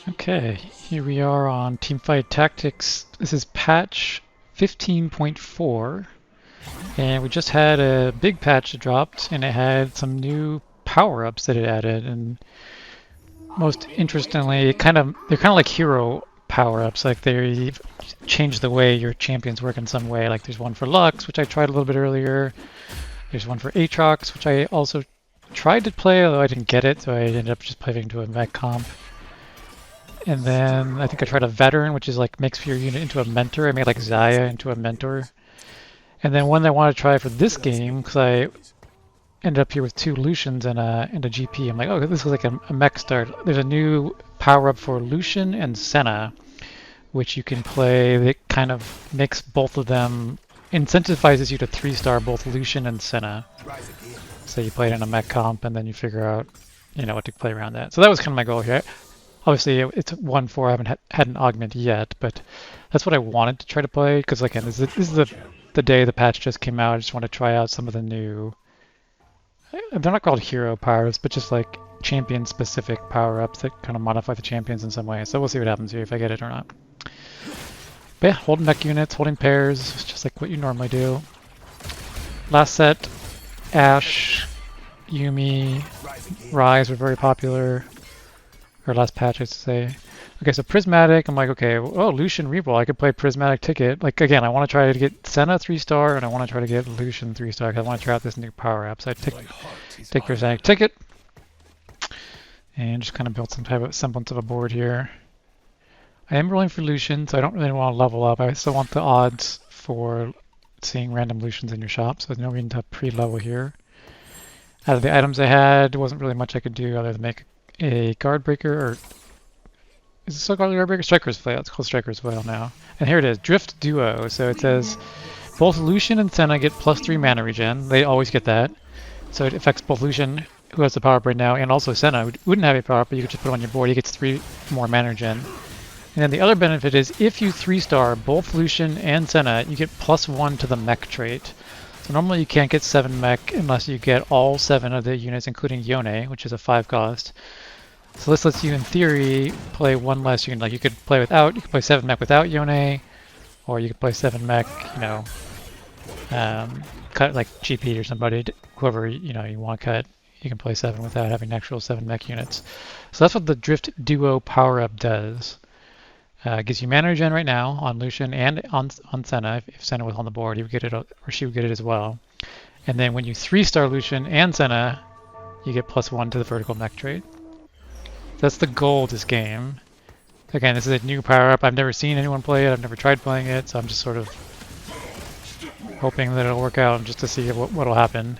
Okay, here we are on Teamfight Tactics. This is patch 15.4, and we just had a big patch that dropped, and it had some new power-ups that it added. And most interestingly, they're kind of like hero power-ups. Like they've changed the way your champions work in some way. Like there's one for Lux, which I tried a little bit earlier. There's one for Aatrox, which I also tried to play, although I didn't get it, so I ended up just playing to a mech comp. And then I think I tried a veteran, which is like makes your unit into a mentor. I made like Zaya into a mentor. And then one that I want to try for this game, because I ended up here with two Lucians and a GP. I'm like, oh, this is like a mech start. There's a new power up for Lucian and Senna, which you can play. That kind of makes both of them, incentivizes you to 3-star both Lucian and Senna. So you play it in a mech comp, and then you figure out, what to play around that. So that was kind of my goal here. Obviously, it's 1-4. I haven't had an augment yet, but that's what I wanted to try to play. Because again, this is the day the patch just came out. I just want to try out some of the new. They're not called hero powers, but just like champion-specific power-ups that kind of modify the champions in some way. So we'll see what happens here if I get it or not. But yeah, holding mech units, holding pairs, just like what you normally do. Last set, Ashe, Yumi, Rise were very popular. Or last patch, I should say. Okay, so Prismatic, I'm like, okay, oh, Lucian reroll. I could play Prismatic Ticket. Like, again, I want to try to get Senna 3-star, and I want to try to get Lucian 3-star, because I want to try out this new power up. So I take Prismatic Ticket, and just kind of build some type of semblance of a board here. I am rolling for Lucian, so I don't really want to level up. I still want the odds for seeing random Lucians in your shop, so there's no reason to pre-level here. Out of the items I had, there wasn't really much I could do other than make a guard breaker, or is it still called a guard breaker? Striker's Flail. It's called Striker's Flail now. And here it is, Drift Duo. So it says both Lucian and Senna get +3 mana regen. They always get that. So it affects both Lucian, who has the power up right now, and also Senna, who wouldn't have a power up, but you could just put it on your board. He gets 3 more mana regen. And then the other benefit is if you 3-star both Lucian and Senna, you get +1 to the mech trait. So normally you can't get 7 mech unless you get all 7 of the units, including Yone, which is a 5 cost. So this lets you, in theory, play one less unit. Like you could play 7 mech without Yone, or you could play 7 mech, cut like GP or somebody, whoever you want to cut. You can play 7 without having actual 7 mech units. So that's what the Drift Duo power up does. Gives you mana regen right now on Lucian and on Senna. If Senna was on the board, he would get it, or she would get it as well. And then when you 3-star Lucian and Senna, you get +1 to the vertical mech trait. That's the goal of this game. Again, this is a new power-up. I've never seen anyone play it. I've never tried playing it, so I'm just sort of hoping that it'll work out just to see what'll happen.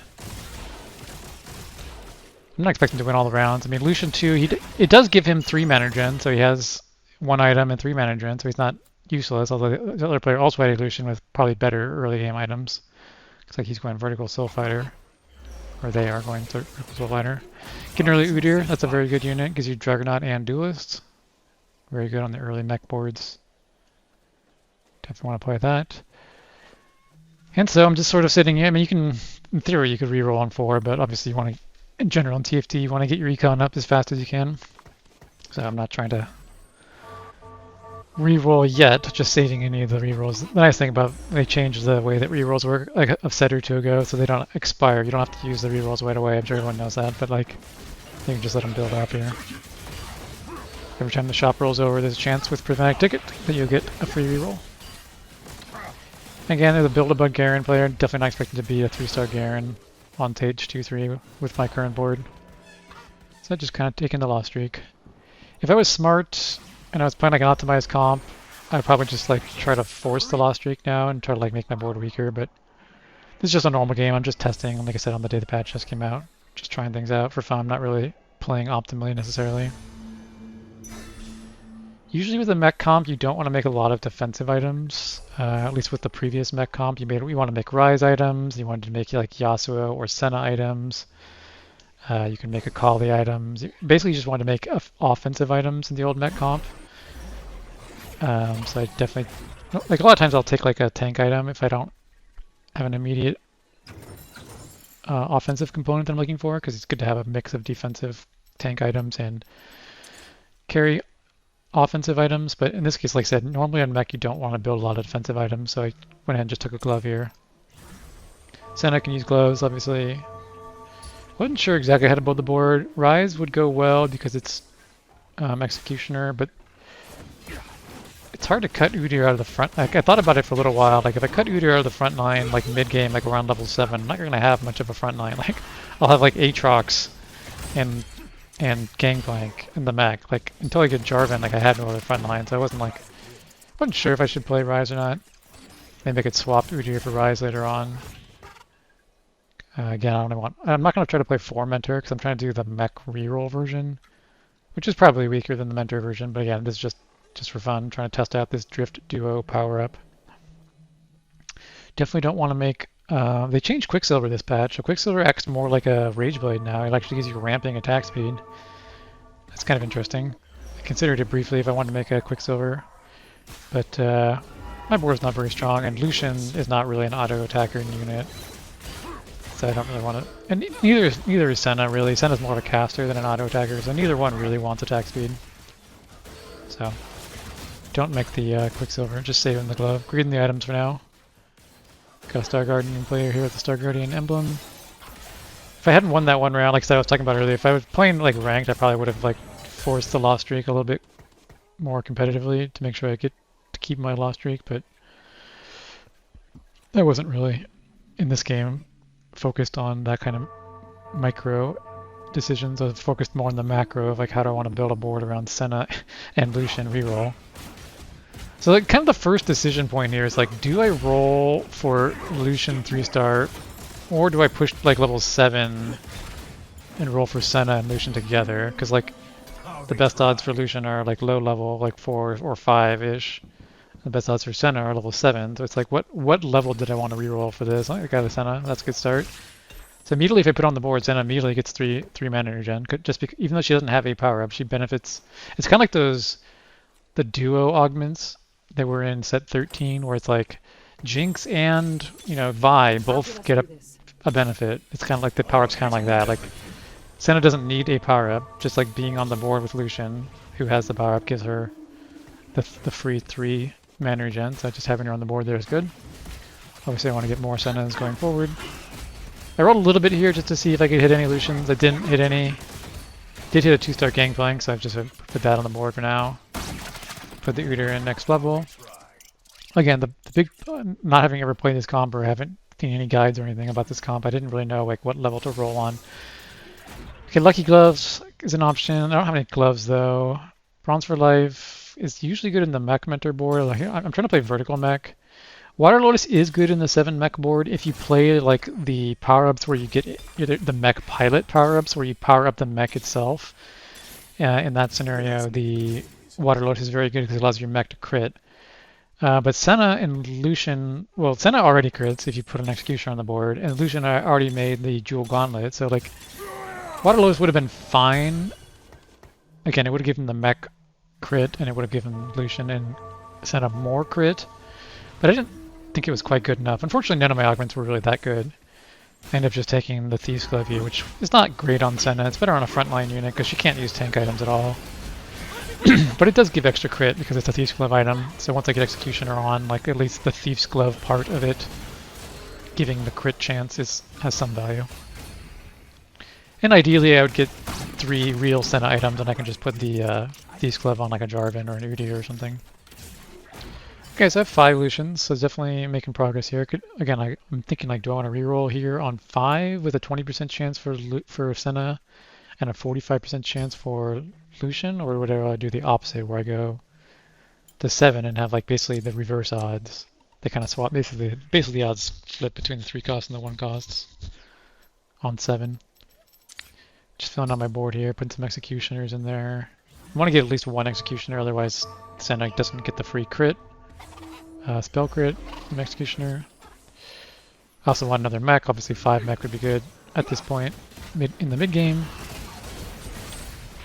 I'm not expecting to win all the rounds. I mean, Lucian 2, it does give him 3 mana regen, so he has 1 item and 3 mana regen, so he's not useless, although the other player also had a Lucian with probably better early game items. Looks like he's going Vertical Soul Fighter. Or they are going Vertical Soul Fighter. Get an early Udyr, that's a very good unit. Gives you Juggernaut and Duelist. Very good on the early mech boards. Definitely want to play that. And so I'm just sort of sitting here. I mean, you can, in theory, you could reroll on 4, but obviously you want to, in general, in TFT, you want to get your econ up as fast as you can. So I'm not trying to reroll yet, just saving any of the rerolls. The nice thing about they changed the way that rerolls work like a set or two ago, so they don't expire. You don't have to use the rerolls right away. I'm sure everyone knows that, but like you can just let them build up here. Every time the shop rolls over, there's a chance with Prismatic Ticket that you'll get a free reroll. Again, there's a Build-A-Bug Garen player. Definitely not expecting to be a 3-star Garen on stage 2-3 with my current board. So just kind of taking the loss streak. If I was smart and I was playing like an optimized comp, I'd probably just like try to force the loss streak now and try to like make my board weaker, but this is just a normal game. I'm just testing, like I said, on the day the patch just came out. Just trying things out for fun. I'm not really playing optimally necessarily. Usually with a mech comp, you don't want to make a lot of defensive items. At least with the previous mech comp, you want to make Rise items. You wanted to make like Yasuo or Senna items. You can make Akali items. Basically, you just want to make offensive items in the old mech comp. So I definitely, like a lot of times I'll take like a tank item if I don't have an immediate offensive component that I'm looking for, because it's good to have a mix of defensive tank items and carry offensive items, but in this case, like I said, normally on mech you don't want to build a lot of defensive items, so I went ahead and just took a glove here. Senna can use gloves, obviously. Wasn't sure exactly how to build the board. Rise would go well because it's Executioner, but it's hard to cut Udyr out of the front. Like, I thought about it for a little while. Like, if I cut Udyr out of the front line, like mid-game, like around level 7, I'm not going to have much of a front line. Like, I'll have like Aatrox and Gangplank in the mech. Like, until I get Jarvan, like I had no other front line, so I wasn't sure if I should play Rise or not. Maybe I could swap Udyr for Rise later on. Again, I'm not going to try to play 4 Mentor because I'm trying to do the mech reroll version, which is probably weaker than the Mentor version, but again, this is just for fun, trying to test out this Drift Duo power-up. Definitely don't want to make... they changed Quicksilver this patch, so Quicksilver acts more like a Rage Blade now. It actually gives you ramping attack speed. That's kind of interesting. I considered it briefly if I wanted to make a Quicksilver, but my board is not very strong, and Lucian is not really an auto-attacker unit. So I don't really want to... And neither is Senna, really. Senna's more of a caster than an auto-attacker, so neither one really wants attack speed. So, don't make the Quicksilver, just save in the glove. Greeding the items for now. Got a Star Guardian player here with the Star Guardian emblem. If I hadn't won that one round, like I was talking about earlier, if I was playing like ranked, I probably would have like forced the loss streak a little bit more competitively to make sure I get to keep my loss streak, but I wasn't really, in this game, focused on that kind of micro decisions. I was focused more on the macro of like how do I want to build a board around Senna and Lucian reroll. So like kind of the first decision point here is like, do I roll for Lucian 3-star or do I push like level 7 and roll for Senna and Lucian together? Because like the best odds for Lucian are like low level, like 4 or 5-ish. The best odds for Senna are level 7. So it's like, what level did I want to reroll for this? I got a Senna. That's a good start. So immediately if I put on the board, Senna immediately gets 3 mana regen. Just because, even though she doesn't have a power-up, she benefits. It's kind of like the duo augments that were in set 13, where it's like Jinx and, Vi both get a benefit. It's kind of like the power-up's kind of like that. Like, Senna doesn't need a power-up, just like being on the board with Lucian, who has the power-up, gives her the free 3 mana regen, so just having her on the board there is good. Obviously I want to get more Sennas going forward. I rolled a little bit here just to see if I could hit any Lucians. I didn't hit any. Did hit a 2-star Gangplank, so I've just put that on the board for now. Put the Udyr in next level. Again, the big, not having ever played this comp or haven't seen any guides or anything about this comp, I didn't really know like what level to roll on. Okay, Lucky Gloves is an option. I don't have any gloves though. Bronze for Life is usually good in the mech mentor board. Like, I'm trying to play vertical mech. Water Lotus is good in the 7 mech board if you play like the power-ups where you get the mech pilot power-ups where you power up the mech itself. In that scenario, the Water Lotus is very good because it allows your mech to crit. But Senna and Lucian, well, Senna already crits if you put an Executioner on the board, and Lucian already made the Jewel Gauntlet, so like Water Lotus would have been fine. Again, it would have given the mech crit, and it would have given Lucian and Senna more crit, but I didn't think it was quite good enough. Unfortunately, none of my augments were really that good. I ended up just taking the Thieves Glove here, which is not great on Senna. It's better on a frontline unit because she can't use tank items at all. But it does give extra crit because it's a Thieves Glove item, so once I get Executioner on, like at least the Thieves Glove part of it, giving the crit chance has some value. And ideally I would get 3 real Senna items and I can just put the Thieves Glove on like a Jarvan or an Udyr or something. Okay, so I have 5 Lucians, so definitely making progress here. Again, I'm thinking like, do I want to reroll here on 5 with a 20% chance for Senna and a 45% chance for Lucian, or would I do the opposite where I go to 7 and have like basically the reverse odds? They kind of swap, basically the odds flip between the 3 costs and the 1 costs on 7. Just filling out my board here, putting some Executioners in there. I want to get at least 1 Executioner, otherwise Senna doesn't get the free crit. Spell crit from Executioner. I also want another mech. Obviously 5 mech would be good at this point in the mid game.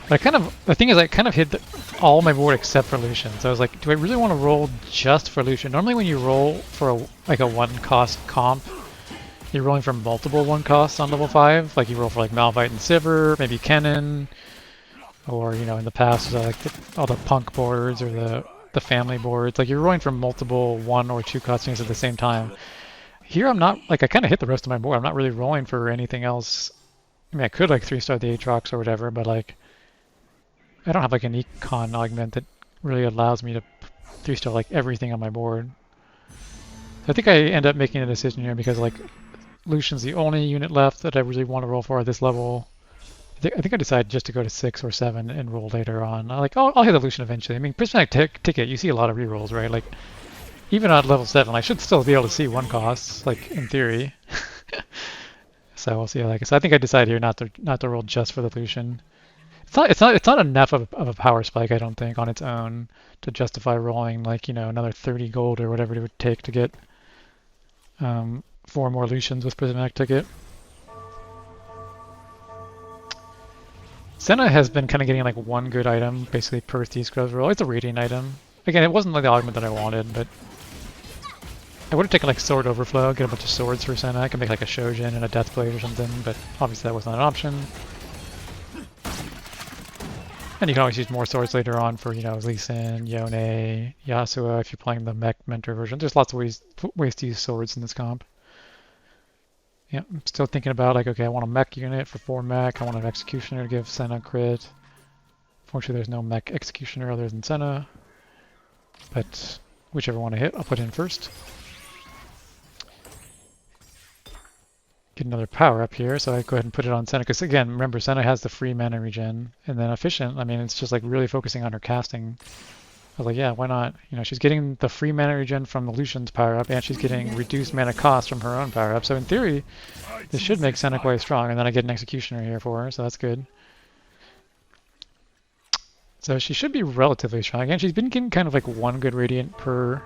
But the thing is I kind of hit all my board except for Lucian. So I was like, do I really want to roll just for Lucian? Normally when you roll for a 1-cost comp, you're rolling for multiple 1 costs on level 5. Like you roll for like Malphite and Sivir, maybe Kennen, or you know, in the past, like all the punk boards or the family boards. Like you're rolling for multiple 1 or 2 cost units at the same time. Here I'm not, like I kind of hit the rest of my board. I'm not really rolling for anything else. I mean, I could like 3-star the Aatrox or whatever, but like I don't have like an econ augment that really allows me to 3-star like everything on my board. I think I end up making a decision here because like Lucian's the only unit left that I really want to roll for at this level. I think I decided just to go to 6 or 7 and roll later on. I'll hit the Lucian eventually. I mean, Prismatic Ticket, you see a lot of rerolls, right? Like even at level 7, I should still be able to see 1 costs, like in theory. So we'll see. Like so, I think I decided here not to roll just for the Lucian. It's not enough of a power spike, I don't think, on its own to justify rolling like, you know, another 30 gold or whatever it would take to get 4 more Lucians with Prismatic Ticket. Senna has been kind of getting like 1 good item basically per Thieves Scrubs roll. It's a Radiant item. Again, it wasn't like the augment that I wanted, but I would have taken like Sword Overflow, get a bunch of swords for Senna. I could make like a Shojin and a Deathblade or something, but obviously that was not an option. And you can always use more swords later on for, you know, Lee Sin, Yone, Yasuo if you're playing the mech mentor version. There's lots of ways to use swords in this comp. Yeah, I'm still thinking about like, okay, I want a mech unit for 4 mech. I want an executioner to give Senna crit. Fortunately, there's no mech executioner other than Senna. But whichever one I hit, I'll put in first. Get another power up here, so I go ahead and put it on Senna. Because again, remember, Senna has the free mana regen. And then efficient, I mean, it's just like really focusing on her casting. I was like, yeah, why not? You know, she's getting the free mana regen from the Lucian's power up, and she's getting reduced mana cost from her own power up. So in theory, this should make Senna quite strong. And then I get an executioner here for her, so that's good. So she should be relatively strong. Again, she's been getting kind of like 1 good radiant per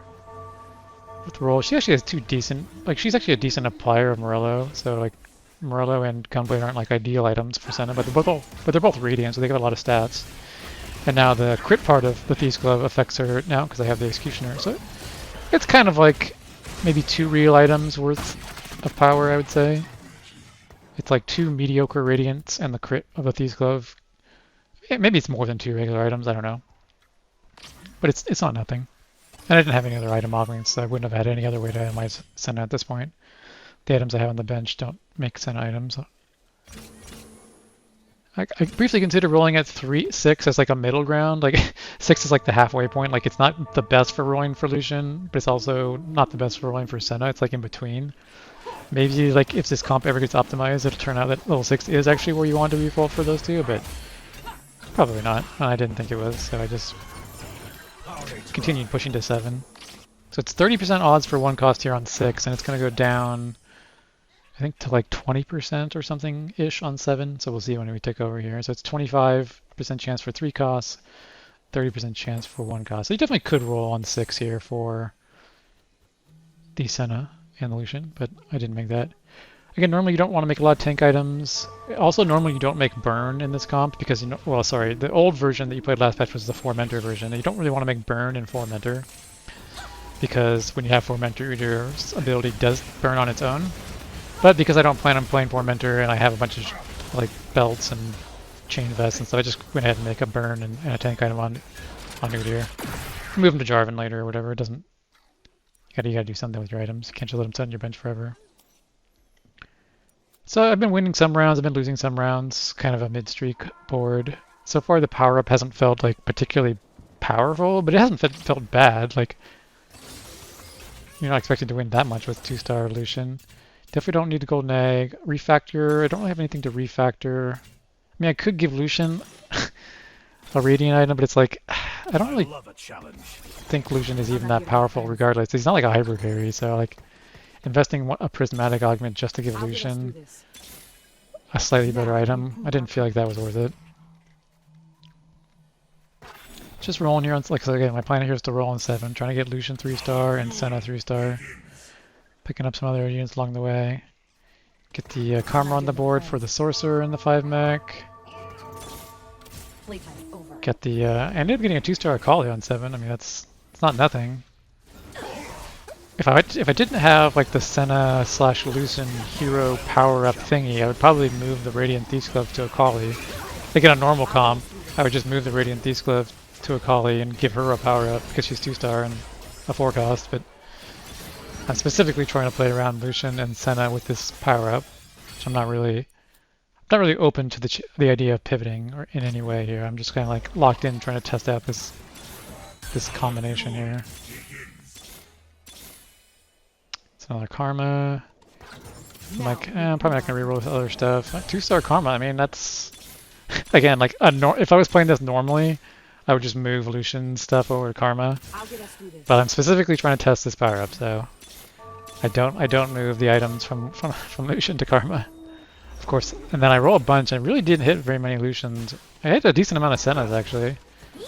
roll. She actually has 2 decent, like she's actually a decent applier of Morello. So like Morello and Gunblade aren't like ideal items for Senna, but they're both radiant, so they got a lot of stats. And now the crit part of the Thieves Glove affects her now because I have the Executioner. So it's kind of like maybe 2 real items worth of power, I would say. It's like 2 mediocre Radiants and the crit of the Thieves Glove. Maybe it's more than 2 regular items, I don't know. But it's not nothing. And I didn't have any other item augments, so I wouldn't have had any other way to itemize Senna at this point. The items I have on the bench don't make Senna items. I briefly considered rolling at 6 as like a middle ground. Like 6 is like the halfway point. Like it's not the best for rolling for Lucian, but it's also not the best for rolling for Senna. It's like in between. Maybe like if this comp ever gets optimized, it'll turn out that level 6 is actually where you want to default for those two, but probably not. I didn't think it was, so I just continued pushing to 7. So it's 30% odds for 1 cost here on 6, and it's going to go down I think to like 20% or something-ish on 7, so we'll see when we take over here. So it's 25% chance for 3 costs, 30% chance for 1 cost. So you definitely could roll on 6 here for the Senna and the Lucian, but I didn't make that. Again, normally you don't want to make a lot of tank items. Also, normally you don't make burn in this comp because, you know, well, sorry, the old version that you played last patch was the 4 mentor version. And you don't really want to make burn in 4 mentor because when you have 4 mentor, your ability does burn on its own. But because I don't plan on playing 4 mentor and I have a bunch of like belts and chain vests and stuff, I just went ahead and make a burn and a tank item on Udyr. Move them to Jarvan later or whatever. It doesn't. You gotta do something with your items. You can't just let them sit on your bench forever. So I've been winning some rounds, I've been losing some rounds, kind of a mid-streak board. So far the power-up hasn't felt like particularly powerful, but it hasn't felt bad. Like, you're not expected to win that much with 2-star Lucian. Definitely don't need a golden egg. Refactor, I don't really have anything to refactor. I mean, I could give Lucian a radiant item, but it's like, I don't really think Lucian is even that powerful regardless. He's not like a hyper carry, so like, investing a prismatic augment just to give Lucian a slightly better item, I didn't feel like that was worth it. Just rolling here on, like, so again, my plan here is to roll on 7, trying to get Lucian 3-star and Senna 3-star. Picking up some other units along the way. Get the Karma on the board for the Sorcerer and the 5 mech. Get the, I ended up getting a 2-star Akali on 7, I mean, it's not nothing. If I didn't have like the Senna / Lucian hero power up thingy, I would probably move the Radiant Thieves Glove to Akali. Like in a normal comp, I would just move the Radiant Thieves Glove to Akali and give her a power up because she's 2-star and a 4 cost, but I'm specifically trying to play around Lucian and Senna with this power up, which I'm not really open to the idea of pivoting or in any way here. I'm just kind of like locked in trying to test out this combination here. It's another Karma. I'm like, I'm probably not gonna reroll with other stuff. 2-star Karma, I mean that's again like if I was playing this normally, I would just move Lucian stuff over to Karma. But I'm specifically trying to test this power up, so I don't move the items from Lucian to Karma. Of course, and then I roll a bunch. I really didn't hit very many Lucians. I hit a decent amount of Sennas actually.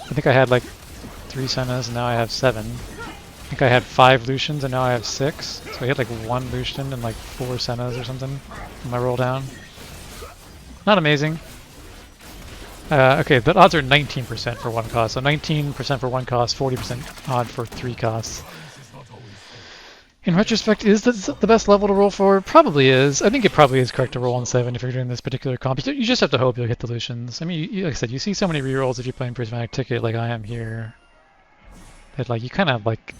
I think I had like 3 Sennas and now I have 7. I think I had 5 Lucians and now I have 6. So I hit like 1 Lucian and like 4 Sennas or something in my roll down. Not amazing. Okay, the odds are 19% for 1 cost. So 19% for 1 cost, 40% odd for 3 costs. In retrospect, is this the best level to roll for? Probably is. I think it probably is correct to roll on 7 if you're doing this particular comp. You just have to hope you'll hit the Lucians. I mean, like I said, you see so many rerolls if you're playing Prismatic Ticket like I am here. That like you kind of like,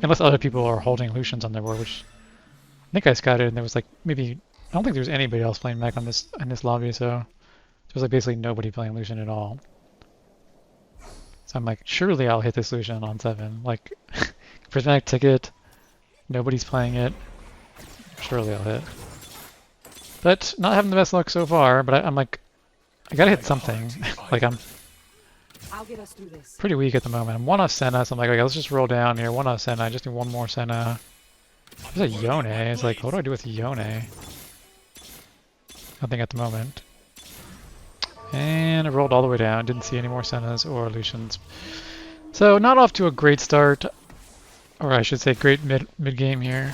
unless other people are holding Lucians on their board, which I think I scouted and there was like maybe, I don't think there was anybody else playing mech on this lobby, so there was like basically nobody playing Lucian at all. So I'm like, surely I'll hit this Lucian on 7. Like, Prismatic Ticket. Nobody's playing it. Surely I'll hit. But not having the best luck so far, but I'm like, I gotta hit something. Like I'm pretty weak at the moment. I'm 1 off Senna, so I'm like, okay, let's just roll down here. 1 off Senna, I just need 1 more Senna. There's a Yone. It's like, what do I do with Yone? Nothing at the moment. And I rolled all the way down. Didn't see any more Sennas or Lucians. So not off to a great start. Or I should say great mid-game here.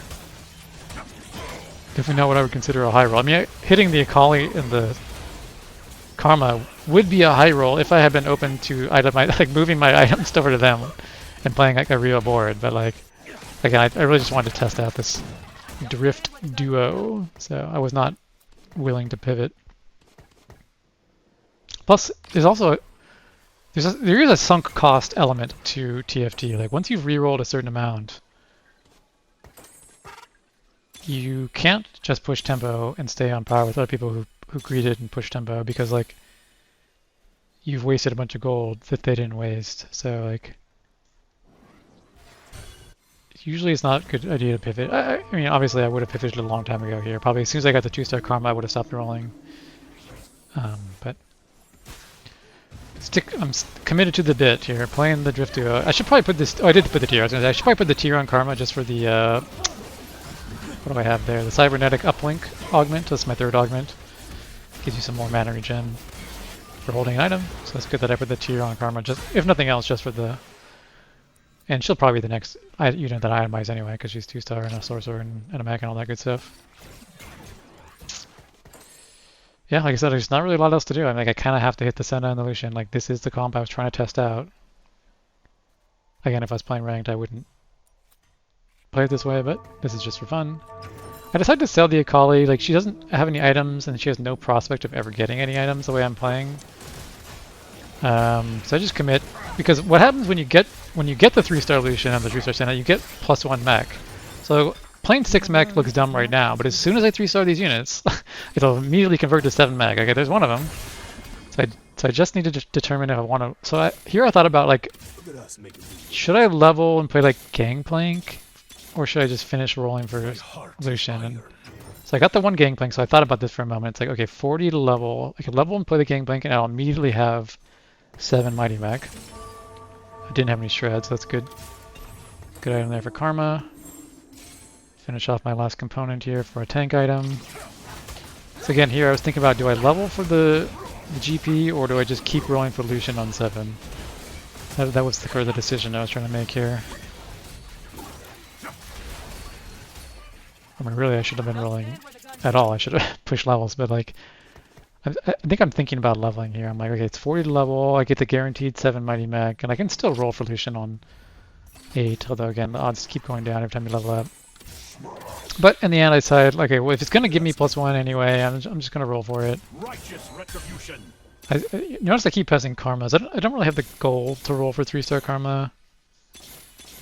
Definitely not what I would consider a high roll. I mean, hitting the Akali and the Karma would be a high roll if I had been open to like moving my items over to them and playing like a real board. But like, again, I really just wanted to test out this Drift duo, so I was not willing to pivot. Plus, there's also there is a sunk cost element to TFT. Like once you've rerolled a certain amount, you can't just push tempo and stay on par with other people who greeted and pushed tempo because like you've wasted a bunch of gold that they didn't waste. So like usually it's not a good idea to pivot. I mean obviously I would have pivoted a long time ago here. Probably as soon as I got the 2-star Karma I would have stopped rolling. But I'm committed to the bit here, playing the Drift Duo. I should probably put this, I did put the tier, I should probably put the tier on Karma just for the, what do I have there? The Cybernetic Uplink augment, that's my 3rd augment. Gives you some more mana regen for holding an item, so it's good that I put the tier on Karma, just if nothing else, just for the, and she'll probably be the next unit that I itemize anyway, because she's 2-star and a sorcerer and a mech and all that good stuff. Yeah, like I said, there's not really a lot else to do. I mean, like, I kind of have to hit the Senna and the Lucian. Like, this is the comp I was trying to test out. Again, if I was playing ranked, I wouldn't play it this way, but this is just for fun. I decided to sell the Akali. Like, she doesn't have any items, and she has no prospect of ever getting any items the way I'm playing. So I just commit, because what happens when you get the 3-star Lucian and the 3-star Senna, you get +1 mech. So playing 6 mech looks dumb right now, but as soon as I 3-star these units, it'll immediately convert to 7 mech. Okay, there's one of them. So I just need to determine if I want to. So here I thought about like, should I level and play like Gangplank, or should I just finish rolling for Lucian? And so I got the 1 Gangplank, so I thought about this for a moment. It's like, okay, 40 to level. I could level and play the Gangplank, and I'll immediately have 7 Mighty Mech. I didn't have any shreds, so that's good. Good item there for Karma. Finish off my last component here for a tank item. So again, here I was thinking about, do I level for the GP or do I just keep rolling for Lucian on 7? That was the decision I was trying to make here. I mean, really, I should have been rolling at all. I should have pushed levels, but like, I think I'm thinking about leveling here. I'm like, okay, it's 40 to level. I get the guaranteed 7 Mighty Mech, and I can still roll for Lucian on 8. Although again, the odds keep going down every time you level up. But in the end, I decided, okay, well, if it's going to give me +1 anyway, I'm just going to roll for it. Righteous retribution. Notice I keep pressing karmas. I don't really have the goal to roll for 3-star karma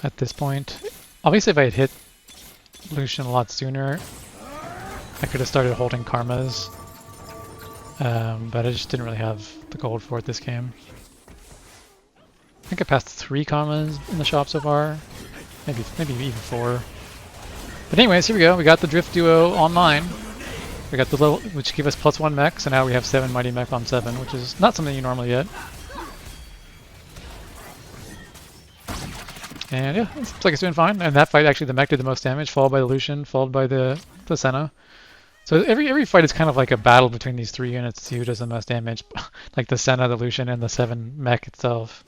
at this point. Obviously, if I had hit Lucian a lot sooner, I could have started holding karmas. But I just didn't really have the gold for it this game. I think I passed 3 karmas in the shop so far. Maybe even 4. But anyways, here we go. We got the Drift Duo online. We got the little, which give us +1 mech, so now we have 7 Mighty Mech on 7, which is not something you normally get. And yeah, it seems like it's doing fine. And that fight, actually, the mech did the most damage, followed by the Lucian, followed by the Senna. So every fight is kind of like a battle between these 3 units to see who does the most damage. Like the Senna, the Lucian, and the 7 mech itself.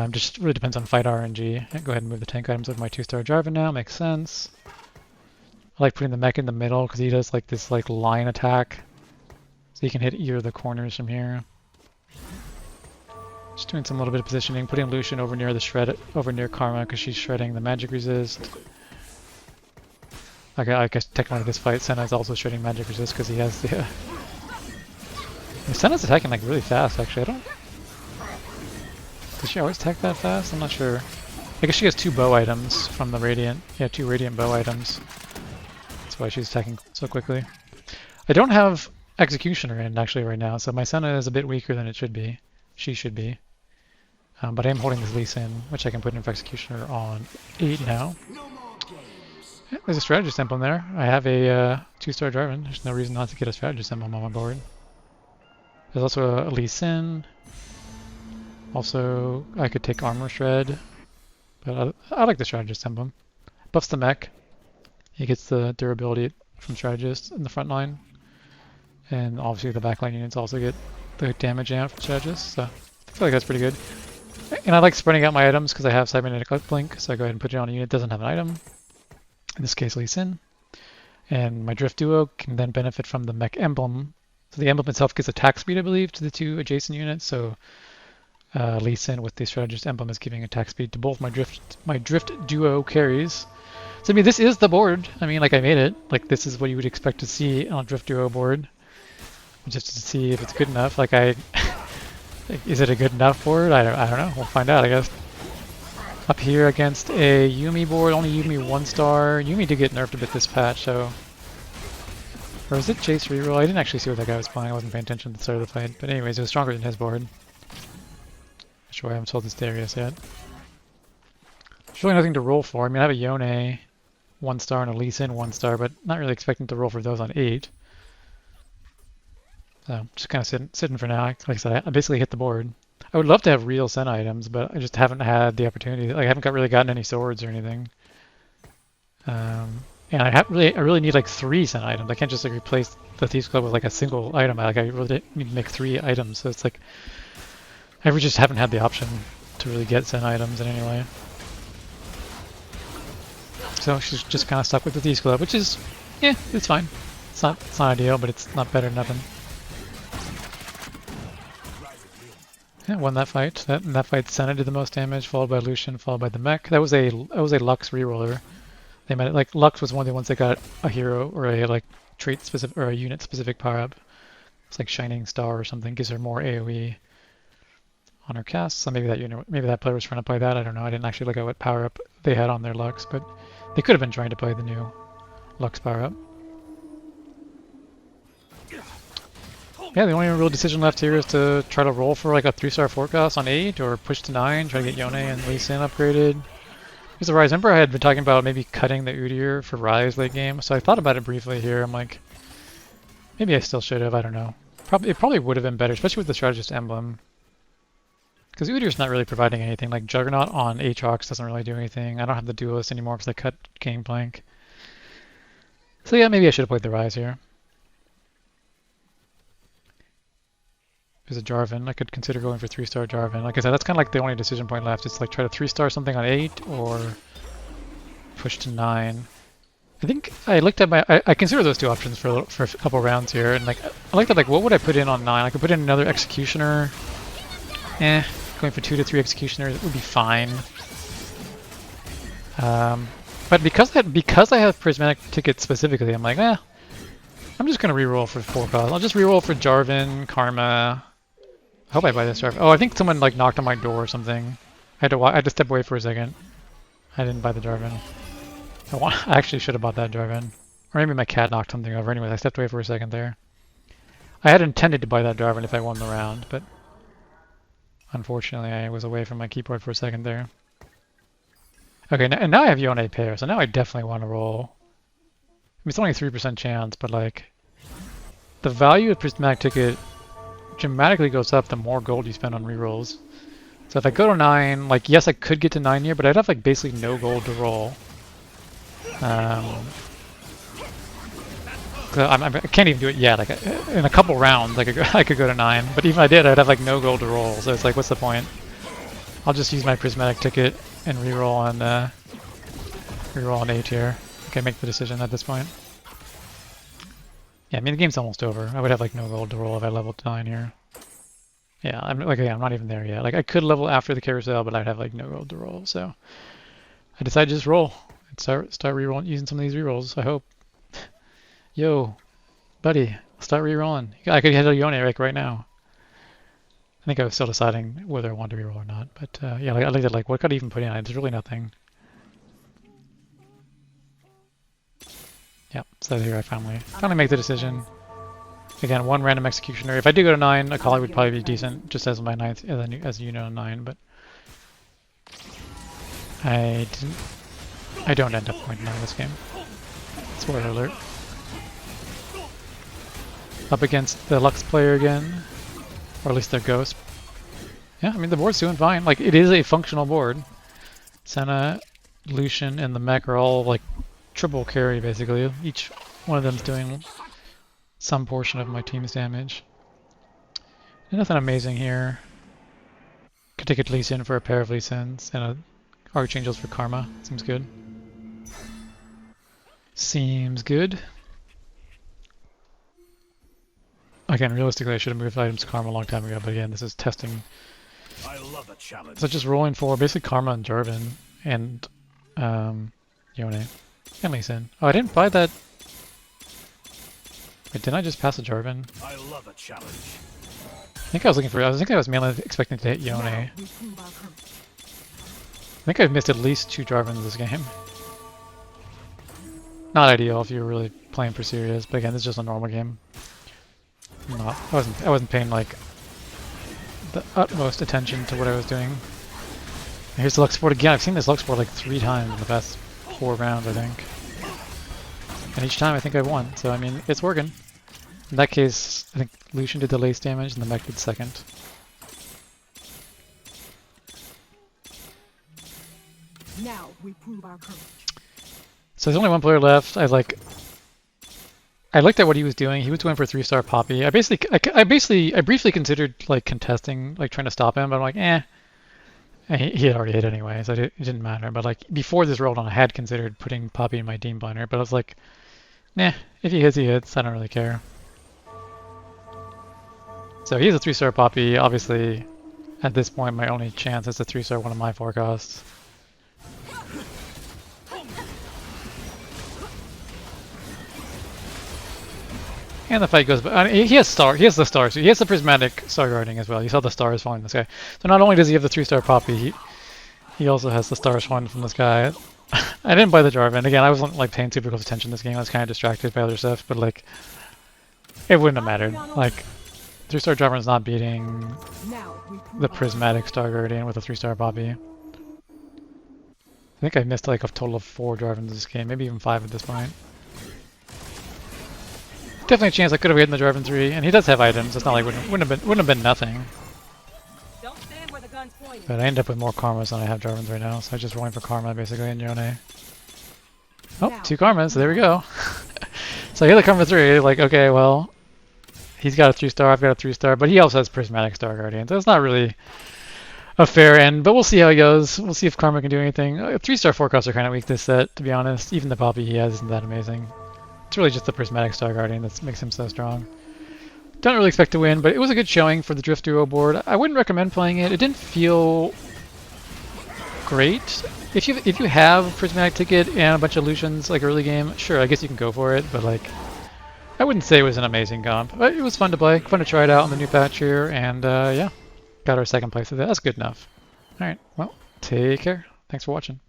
Just really depends on fight RNG. Go ahead and move the tank items with my 2-star Jarvan now, makes sense. I like putting the mech in the middle because he does like this like line attack. So he can hit either of the corners from here. Just doing some little bit of positioning, putting Lucian over near the shred, over near Karma because she's shredding the magic resist. Okay, I guess technically this fight, Senna is also shredding magic resist because he has the... Senna's attacking like really fast actually, I don't... Does she always attack that fast? I'm not sure. I guess she has 2 bow items from the Radiant. Yeah, 2 Radiant bow items. That's why she's attacking so quickly. I don't have Executioner in actually right now, so my Senna is a bit weaker than it should be. She should be. But I am holding this Lee Sin, which I can put in for Executioner on 8 now. Yeah, there's a Strategist Emblem there. I have a 2-star Jarvan. There's no reason not to get a Strategist Emblem on my board. There's also a Lee Sin. Also, I could take Armor Shred, but I like the Strategist Emblem. Buffs the mech. He gets the durability from Strategist in the front line. And obviously the backline units also get the damage amp from Strategist, so I feel like that's pretty good. And I like spreading out my items because I have Cybernetic Blink, so I go ahead and put it on a unit that doesn't have an item. In this case, Lee Sin. And my Drift Duo can then benefit from the mech emblem. So the emblem itself gives attack speed, I believe, to the 2 adjacent units, so Lee Sin with the Strategist Emblem is giving attack speed to both my Drift Duo carries. So I mean, this is the board. I mean, like I made it. Like this is what you would expect to see on a Drift Duo board. Just to see if it's good enough. Like is it a good enough board? I don't know. We'll find out, I guess. Up here against a Yuumi board, only Yuumi 1-star. Yuumi did get nerfed a bit this patch, so. Or was it Chase reroll? I didn't actually see what that guy was playing. I wasn't paying attention at the start of the fight. But anyways, it was stronger than his board. Not sure why I haven't sold this Darius yet. There's really nothing to roll for. I mean, I have a Yone 1-star and a Lee Sin 1-star, but not really expecting to roll for those on 8. So, just kind of sitting for now. Like I said, I basically hit the board. I would love to have real Senna items, but I just haven't had the opportunity. Like, I haven't really gotten any swords or anything. And I really need like 3 Senna items. I can't just like replace the Thieves Club with like a single item. I really need to make 3 items. So it's like I just haven't had the option to really get Senna items in any way. So she's just kind of stuck with the Thieves Club, which is, yeah, it's fine. It's not ideal, but it's not better than nothing. Yeah, won that fight. That fight, Senna did the most damage, followed by Lucian, followed by the mech. That was a Lux reroller. They made it like Lux was one of the ones that got a hero or a like trait specific or a unit specific power up. It's like Shining Star or something, gives her more AOE on her cast. So maybe that unit, maybe that player was trying to play that. I don't know. I didn't actually look at what power up they had on their Lux, but they could have been trying to play the new Lux power up. Yeah, the only real decision left here is to try to roll for like a 3-star forecast on 8 or push to 9, try to get Yone and Lee Sin upgraded. Because the Rise, remember I had been talking about maybe cutting the Udyr for Rise late game, so I thought about it briefly here. I'm like, maybe I still should have, I don't know. It probably would have been better, especially with the Strategist Emblem. Because Udyr's not really providing anything, like Juggernaut on Aatrox doesn't really do anything. I don't have the Duelist anymore because I cut Gangplank. So yeah, maybe I should have played the Rise here. There's a Jarvan. I could consider going for 3-star Jarvan. Like I said, that's kind of like the only decision point left. It's like try to 3-star something on 8 or push to 9. I think I looked at I consider those 2 options for a couple rounds here, and like I looked at like what would I put in on 9? I could put in another Executioner. Going for 2 to 3 Executioners would be fine. But because I have Prismatic Ticket specifically, I'm like, I'm just gonna reroll for 4 cost. I'll just reroll for Jarvan, Karma. I hope I buy this Jarvan. Oh, I think someone like knocked on my door or something. I had to step away for a second. I didn't buy the Jarvan. I actually should have bought that Jarvan. Or maybe my cat knocked something over. Anyways, I stepped away for a second there. I had intended to buy that Jarvan if I won the round, but unfortunately I was away from my keyboard for a second there. Okay, and now I have Yone pair, so now I definitely want to roll. I mean, it's only a 3% chance, but like, the value of Prismatic Ticket dramatically goes up the more gold you spend on rerolls. So if I go to 9, like, yes, I could get to 9 here, but I'd have like basically no gold to roll. I can't even do it yet. Like, in a couple rounds, I could go to 9, but even if I did, I'd have like no gold to roll. So it's like, what's the point? I'll just use my Prismatic Ticket and reroll on 8 here. Okay, make the decision at this point. Yeah, I mean the game's almost over. I would have like no gold to roll if I leveled 9 here. Yeah, I'm not even there yet. Like I could level after the carousel, but I'd have like no gold to roll. So I decided to just roll and start rerolling, using some of these rerolls. I hope. Yo, buddy, start rerolling. I could hit a Yone right now. I think I was still deciding whether I wanted to reroll or not. But yeah, like, I looked at like what could I even put in? There's really nothing. Yeah, so here I finally make the decision. Again, 1 random executioner. If I do go to 9, a Kali would probably be decent, just as my 9th, as you know, 9. But I don't end up going to 9 this game. Spoiler alert. Up against the Lux player again, or at least their Ghost. Yeah, I mean the board's doing fine. Like it is a functional board. Senna, Lucian, and the mech are all like triple carry basically. Each one of them's doing some portion of my team's damage. And nothing amazing here. Could take a Lee Sin for a pair of Lee Sins and a Archangels for Karma. Seems good. Seems good. Again, realistically, I should have moved items to Karma a long time ago, but again, this is testing. I love a challenge. So just rolling for basically Karma and Jarvan and Yone and Lee Sin. Oh, I didn't buy that. Wait, didn't I just pass a Jarvan? I love a challenge. I think I was mainly expecting to hit Yone. I think I've missed at least 2 Jarvans this game. Not ideal if you're really playing for serious, but again, this is just a normal game. I wasn't paying like the utmost attention to what I was doing. And here's the Lux board again. I've seen this Lux board like 3 times in the past 4 rounds, I think. And each time I think I won, so I mean, it's working. In that case, I think Lucian did the lace damage and the mech did second. Now we prove our courage. So there's only 1 player left. I looked at what he was doing. He was going for a 3-star Poppy. I briefly considered like contesting, like trying to stop him, but I'm like, eh. He had already hit anyway, so it didn't matter. But like before this rolled on, I had considered putting Poppy in my Dean Blinder, but I was like, nah, if he hits, he hits. I don't really care. So he's a 3-star Poppy. Obviously, at this point, my only chance is to 3-star one of my forecasts. And the fight goes, he has the stars. He has the prismatic star guarding as well. You saw the stars falling in the sky. So not only does he have the 3-star Poppy, he also has the stars falling from the sky. I didn't buy the Jarvan. Again, I wasn't like paying super close attention to this game. I was kind of distracted by other stuff, but like, it wouldn't have mattered. Like, 3-star Jarvan's not beating the prismatic star guardian with a 3-star Poppy. I think I missed like a total of 4 Jarvans this game, maybe even 5 at this point. Definitely a chance I could have hit the Jarvan 3, and he does have items. It's not like wouldn't have been nothing. Don't stand where the gun's pointed. But I end up with more Karmas than I have Jarvans right now, so I'm just rolling for Karma basically in Yone. Oh, 2 Karmas, there we go. So I hit the Karma 3, like, okay, well, he's got a 3-star, I've got a 3-star, but he also has Prismatic Star Guardian, so it's not really a fair end, but we'll see how it goes. We'll see if Karma can do anything. 3-star forecasts are kind of weak this set, to be honest. Even the Poppy he has isn't that amazing. It's really just the Prismatic Star Guardian that makes him so strong. Don't really expect to win, but it was a good showing for the Drift Duo board. I wouldn't recommend playing it. It didn't feel great. If you have Prismatic Ticket and a bunch of Lucians like early game, sure, I guess you can go for it, but like I wouldn't say it was an amazing comp, but it was fun to play, fun to try it out on the new patch here, and yeah, got our second place with it. That's good enough. All right, well, take care. Thanks for watching.